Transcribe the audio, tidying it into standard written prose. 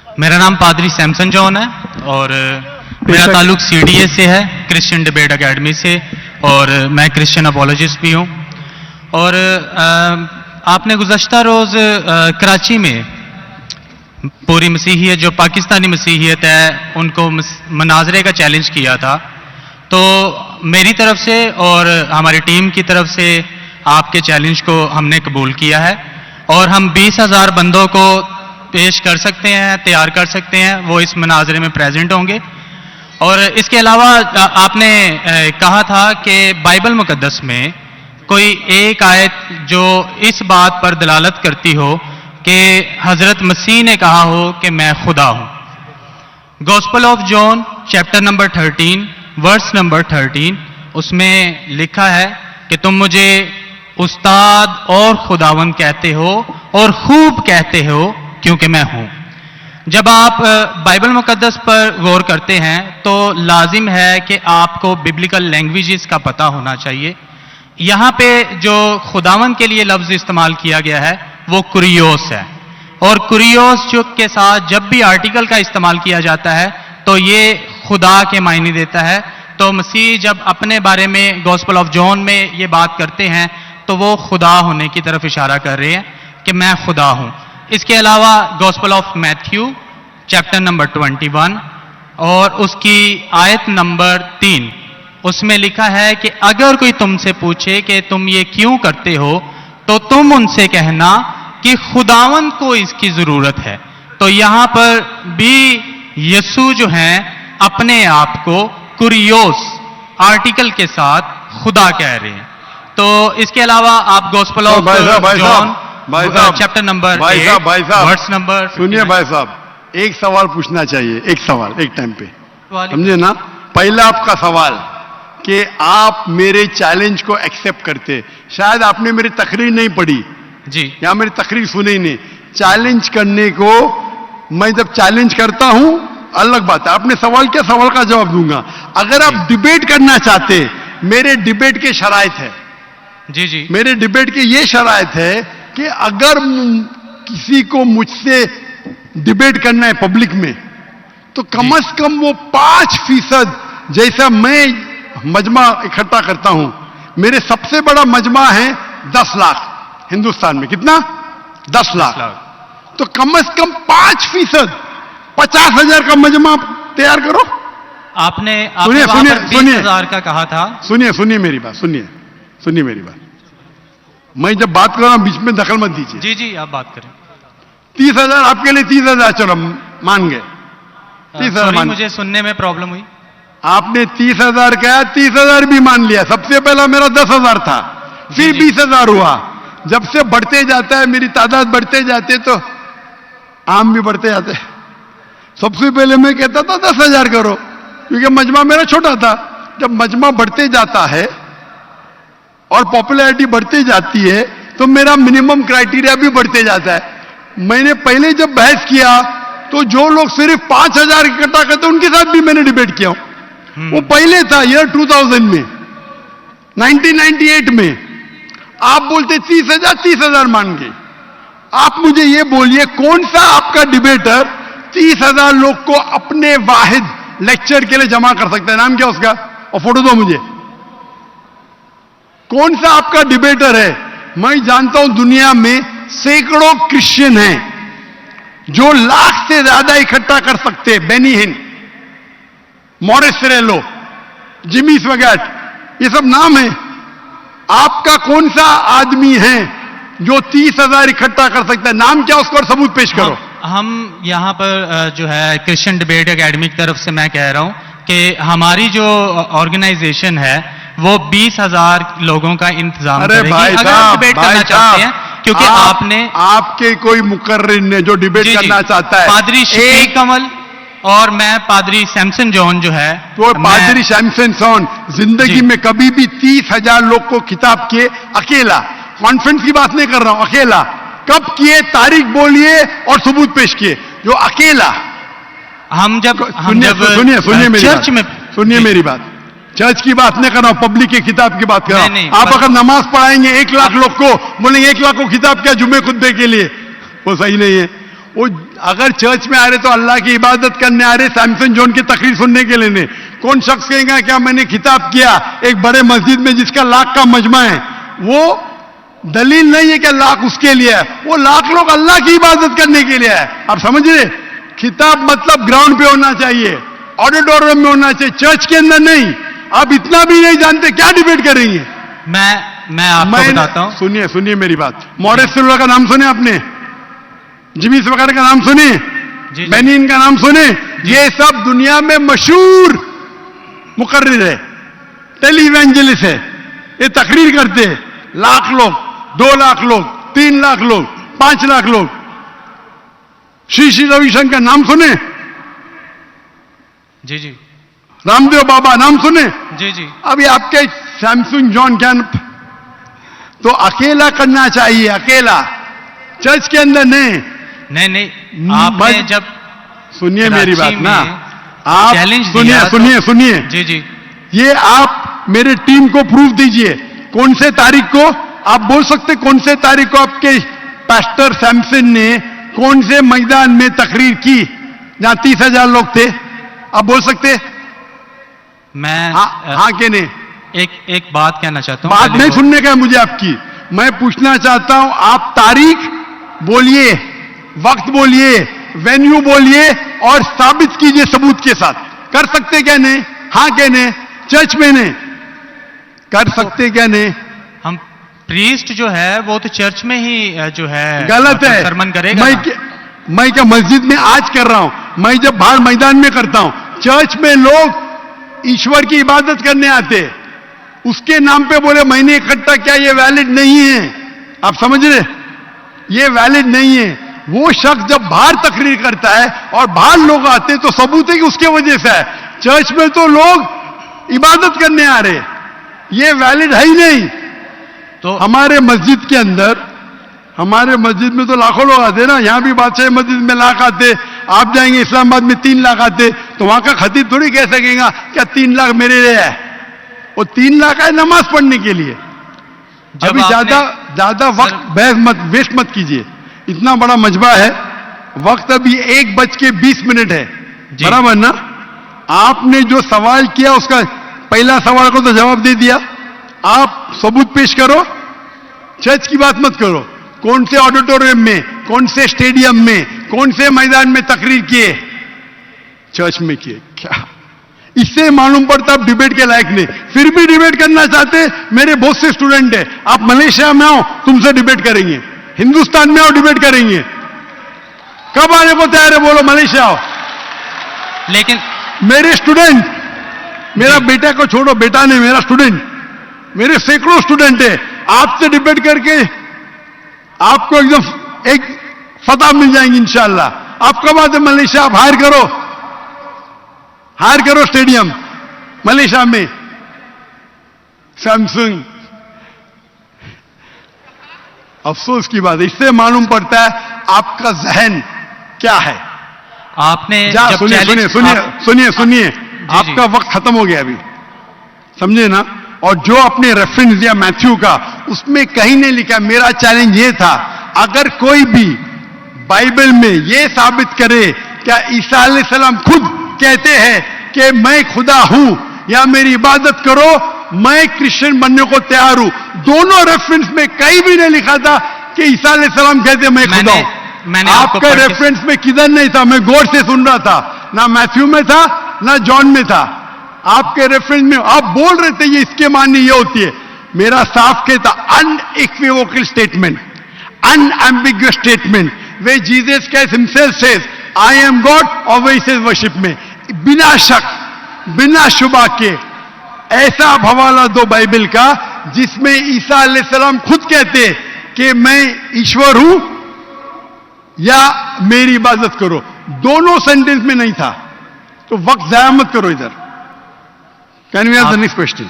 मेरा नाम पादरी सैमसन जॉन है और मेरा ताल्लुक CDA से है, क्रिश्चियन डिबेट एकेडमी से, और मैं क्रिश्चियन अपोलॉजिस्ट भी हूँ। और आपने गुज़श्ता रोज़ कराची में पूरी मसीहियत, जो पाकिस्तानी मसीहियत है, उनको मनाजरे का चैलेंज किया था। तो मेरी तरफ से और हमारी टीम की तरफ से आपके चैलेंज को हमने कबूल किया है और हम 20,000 बंदों को पेश कर सकते हैं, तैयार कर सकते हैं, वो इस मनाजरे में प्रेजेंट होंगे। और इसके अलावा आपने कहा था कि बाइबल मुकद्दस में कोई एक आयत जो इस बात पर दलालत करती हो कि हजरत मसीह ने कहा हो कि मैं खुदा हूं। Gospel of John chapter number 13 verse number 13, उसमें लिखा है कि तुम मुझे उस्ताद और खुदावंद कहते हो और खूब कहते हो क्योंकि मैं हूं। जब आप बाइबल मुकद्दस पर गौर करते हैं तो लाजिम है कि आपको बिब्लिकल लैंग्वेजेस का पता होना चाहिए। यहां पे जो खुदावंद के लिए लफ्ज इस्तेमाल किया गया है वो कुरियोस है, और कुरियोस जो के साथ जब भी आर्टिकल का इस्तेमाल किया जाता है तो ये खुदा के मायने देता है। तो मसीह जब अपने बारे में गॉस्पेल ऑफ जॉन में ये बात करते हैं तो वो खुदा होने की तरफ इशारा कर रहे हैं कि मैं खुदा हूं। इसके अलावा gospel of Matthew chapter number 21 और उसकी आयत नंबर 3, उसमें लिखा है कि अगर कोई तुमसे पूछे कि तुम ये क्यों करते हो तो तुम उनसे कहना कि खुदावंद को इसकी जरूरत है। तो यहां पर भी यीशु जो हैं अपने आप को कुरियोस आर्टिकल के साथ खुदा कह रहे हैं। तो इसके अलावा आप gospel of John chapter number 8 verse number, सुनिए भाई साहब, एक सवाल पूछना चाहिए, एक सवाल एक टाइम पे, समझे ना। पहला आपका सवाल कि आप मेरे चैलेंज को एक्सेप्ट करते, शायद आपने मेरी तकरीर नहीं पढ़ी जी, या मेरी तकरीर सुनी नहीं। चैलेंज करने को मैं जब चैलेंज करता हूं अलग बात है, आपने सवाल किया, सवाल का जवाब दूंगा। अगर आप डिबेट करना चाहते, मेरे डिबेट के शराइत है, जी जी, मेरे डिबेट के ये शराइत है कि अगर किसी को मुझसे डिबेट करना है पब्लिक में तो कम से कम वो 5% जैसा मैं मजमा इकट्ठा करता हूं। मेरे सबसे बड़ा मजमा है 10 लाख हिंदुस्तान में। कितना? 10 लाख। तो कम से कम 5%, 50,000 का मजमा तैयार करो। आपने सुनिए सुनिए सुनिए 20,000 का कहा था। सुनिए मेरी बात, सुनिए मेरी बात। मैं जब बात कर रहा हूं बीच में दखल मत दीजिए। जी जी, आप बात करें। 30,000 आपके लिए, 30,000 चलो मान गए, 30,000 मान। मुझे सुनने में प्रॉब्लम हुई। आपने 30,000 कहा, 30,000 भी मान लिया। सबसे पहला मेरा 10,000 था, फिर 20,000 हुआ। जब से बढ़ते जाता है, मेरी तादाद बढ़ते जाते तो आम भी बढ़ते जाते। सबसे पहले मैं कहता था 10,000 करो, क्योंकि मजमा मेरा छोटा था। जब मजमा बढ़ते जाता है और पॉपुलैरिटी बढ़ती जाती है तो मेरा मिनिमम क्राइटेरिया भी बढ़ते जाता है। मैंने पहले जब बहस किया तो जो लोग सिर्फ 5,000 इकट्ठा करते उनके साथ भी मैंने डिबेट किया। वो पहले था ईयर 2000 में, 1998 में। आप बोलते 30,000 मान गए। आप मुझे ये बोलिए कौन सा आपका डिबेटर 30,000 लोग को अपने वाहिद लेक्चर के लिए जमा कर सकता है? नाम क्या उसका, और फोटो दो मुझे। कौन सा आपका डिबेटर है? मैं जानता हूं दुनिया में सैकड़ों क्रिश्चियन हैं जो लाख से ज्यादा इकट्ठा कर सकते हैं। बेनी हिन, मॉरिस सिरेलो, जिमी स्वगैट, ये सब नाम है। आपका कौन सा आदमी है जो 30,000 इकट्ठा कर सकता है? नाम क्या उसको और सबूत पेश करो। हम यहाँ पर जो है क्रिश्चियन डिबेट एकेडमी की तरफ से मैं कह रहा हूँ कि हमारी जो ऑर्गेनाइजेशन है वो 20,000 लोगों का इंतजाम करेगी। अगर आप डिबेट करना चाहते हैं, क्योंकि आपने आपके कोई मुकर्रिर ने जो डिबेट करना चाहता है, पादरी शफीक कमल और मैं पादरी सैमसन जॉन जो है, तो पादरी सैमसन जॉन जिंदगी में कभी भी 30,000 लोग को खिताब किए अकेला। कॉन्फ्रेंस की बात नहीं कर रहा हूं, अकेला। कब किए? तारीख बोलिए और सबूत पेश किए। जो अकेला। हम जब सुनिए मेरी चर्च में, सुनिए मेरी बात, चर्च की बात नहीं कर रहा हूं, पब्लिक के खिताब की बात कर रहा हूं। आप अगर नमाज पढ़ाएंगे 1 लाख लोग को, बोलेंगे 1 लाख को खिताब क्या जुम्मे खुतबे के लिए, वो सही नहीं है। वो अगर चर्च में आ रहे तो अल्लाह की इबादत करने आ रहे, सैमसन जॉन की तकरीर सुनने के लिए नहीं। कौन शख्स कहेगा क्या मैंने खिताब किया एक बड़े मस्जिद में जिसका लाख का मजमा है, वो दलील नहीं है कि लाख उसके लिए है, वो लाख लोग अल्लाह की इबादत करने के लिए है। आप समझ रहे? खिताब मतलब ग्राउंड पे होना चाहिए, ऑडिटोरियम में होना चाहिए, चर्च के अंदर नहीं। आप इतना भी नहीं जानते, क्या डिबेट करेंगे? मैं आपको बताता हूं। सुनिए मेरी बात। मॉरिस सिल्वा का नाम सुने आपने? जिमिस वगैरह का नाम सुने? बेनिन का नाम सुने? ये सब दुनिया में मशहूर मुकर्रिर है, टेली इवेंजलिस्ट है। ये तकरीर करते हैं, लाख लोग, 2 लाख लोग, 3 लाख लोग, 5 लाख लोग। श्री रविशंकर नाम सुने? जी जी। रामदेव बाबा नाम सुने? जी जी। अभी आपके सैमसन जॉन क्या तो अकेला करना चाहिए, अकेला, चर्च के अंदर नहीं। आपने जब सुनिए मेरी बात ना, आप चैलेंज सुनिए जी जी। ये आप मेरे टीम को प्रूफ दीजिए, कौन से तारीख को आप बोल सकते, कौन से तारीख को आपके पास्टर सैमसन ने कौन से मैदान में तकरीर की जहां 30,000 लोग थे? आप बोल सकते? मैं हाँ के नहीं? एक बात कहना चाहता हूं। बात नहीं सुनने का है मुझे आपकी, मैं पूछना चाहता हूं, आप तारीख बोलिए, वक्त बोलिए, वेन्यू बोलिए और साबित कीजिए सबूत के साथ। कर सकते क्या नहीं? हाँ क्या नहीं? चर्च में नहीं कर सकते क्या नहीं? हम प्रीस्ट जो है वो तो चर्च में ही जो है गलत है, सरमन करेगा। मैं क्या मस्जिद में आज कर रहा हूं, मैं जब बाहर मैदान में करता हूं। चर्च में लोग ईश्वर की इबादत करने आते, उसके नाम पे बोले मैंने इकट्ठा किया, ये वैलिड नहीं है। आप समझ रहे? ये वैलिड नहीं है। वो शख्स जब बाहर तकरीर करता है और बाहर लोग आते तो सबूत है कि उसके वजह से है। चर्च में तो लोग इबादत करने आ रहे, ये वैलिड है ही नहीं। तो हमारे मस्जिद के अंदर, हमारे मस्जिद में तो लाखों लोग आते ना, यहां भी बादशाह मस्जिद में लाख आते, आप जाएंगे इस्लामाबाद में 3 लाख आते, तो वहां का खतीब थोड़ी कह सकेगा क्या 3 लाख मेरे लिए है। वो 3 लाख है नमाज पढ़ने के लिए। अभी ज्यादा वक्त बहस मत, वेस्ट मत कीजिए, इतना बड़ा मजबा है, वक्त अभी 1:20 है, बराबर ना? आपने जो सवाल किया उसका पहला सवाल को तो जवाब दे दिया। आप सबूत पेश करो, चर्च की बात मत करो। कौन से ऑडिटोरियम में, कौन से स्टेडियम में, कौन से मैदान में तकरीर किए? चर्च में किए। क्या इससे मालूम पड़ता आप डिबेट के लायक नहीं? फिर भी डिबेट करना चाहते। मेरे बहुत से स्टूडेंट है, आप मलेशिया में आओ, तुमसे डिबेट करेंगे, हिंदुस्तान में आओ डिबेट करेंगे। कब आने को तैयार है? बोलो, मलेशिया आओ। लेकिन मेरे स्टूडेंट, मेरा बेटा को छोड़ो, बेटा नहीं, मेरा स्टूडेंट, मेरे सैकड़ों स्टूडेंट है, आपसे डिबेट करके आपको एकदम एक फतह मिल जाएंगी इंशाअल्लाह। आप कब आते मलेशिया? आप हायर करो स्टेडियम मलेशिया में। सैमसंग, अफसोस की बात, इससे मालूम पड़ता है आपका जहन क्या है। आपने सुनिए, आपका वक्त खत्म हो गया अभी, समझे ना? और जो आपने रेफरेंस दिया मैथ्यू का, उसमें कहीं नहीं लिखा। मेरा चैलेंज ये था, अगर कोई भी बाइबल में ये साबित करे क्या ईसा अलैहिस्सलाम खुद कहते हैं कि मैं खुदा हूं या मेरी इबादत करो, मैं क्रिश्चियन बनने को तैयार हूं। दोनों रेफरेंस में कहीं भी नहीं लिखा था कि ईसा अलैहिस्सलाम कहते मैं खुदा हूं। आपके रेफरेंस में किधर नहीं था, मैं गौर से सुन रहा था, ना मैथ्यू में था ना जॉन में था। आपके रेफरेंस में आप बोल रहे थे ये इसके माननी ये होती है। मेरा साफ कहता unequivocal statement, unambiguous statement, way Jesus Christ himself says I am God, और वे सेज वर्शिप में, बिना शक बिना शुबा के ऐसा हवाला दो बाइबल का जिसमें ईसा अलैहिस्सलाम खुद कहते कि मैं ईश्वर हूं या मेरी इबादत करो। दोनों सेंटेंस में नहीं था। तो वक्त जाया मत करो इधर। Can we have the next question?